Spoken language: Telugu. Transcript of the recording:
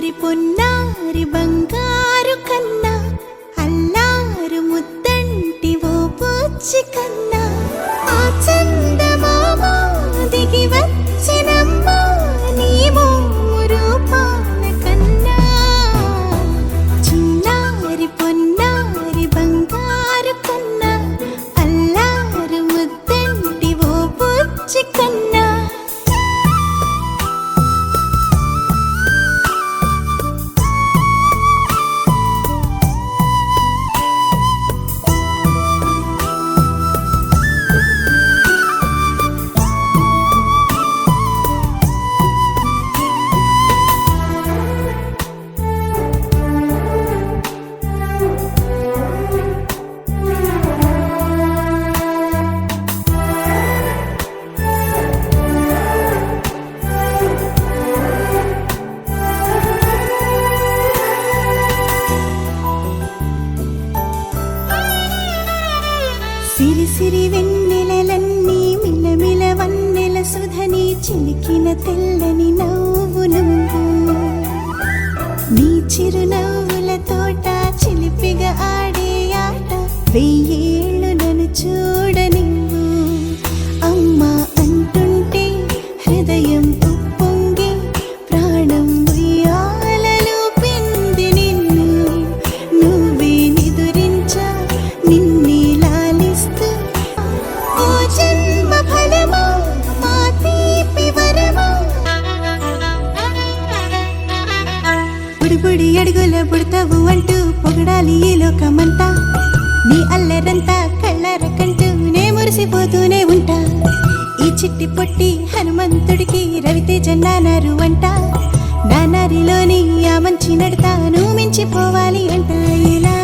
చిన్నారి పొన్నారి బంగారు కన్నా అల్లారు ముద్దంటి ఓ పూచి కన్నా ఆ చందమామ దిగి వచ్చినమ్మ నీ మోము రూపాల కన్నా చిన్నారి పొన్నారి బంగారు కన్నా అల్లారు ముద్దంటి ఓ పూచి కన్నా సిరి సిరి వెన్నెలలన్నీ మిలమిల వన్నెల సుధని చిలికిన తెల్లని నవ్వు నువ్వు నీ చిరునవ్వుల తోట చిలిపిగా ఆడే ఆట వెయ్యేళ్ళు నన్ను చూడ నువ్వు అమ్మా అంటుంటే హృదయం ఉప్పొంగి ప్రాణం ఉయ్యాలలో పిండి నిన్ను నువ్వే నిదురించా నిన్నే బుడి అడుగుల పుడతావు అంటూ పొగడాలి ఈ లోకమంతా నీ అల్లరంతా కళ్ళరకంటూ నే మురిసిపోతూనే ఉంటా ఈ చిట్టి పొట్టి హనుమంతుడికి రవితేజ నానారు అంట నానారిలోని ఆ మంచి నడతా నువ్వు మించిపోవాలి అంట ఇలా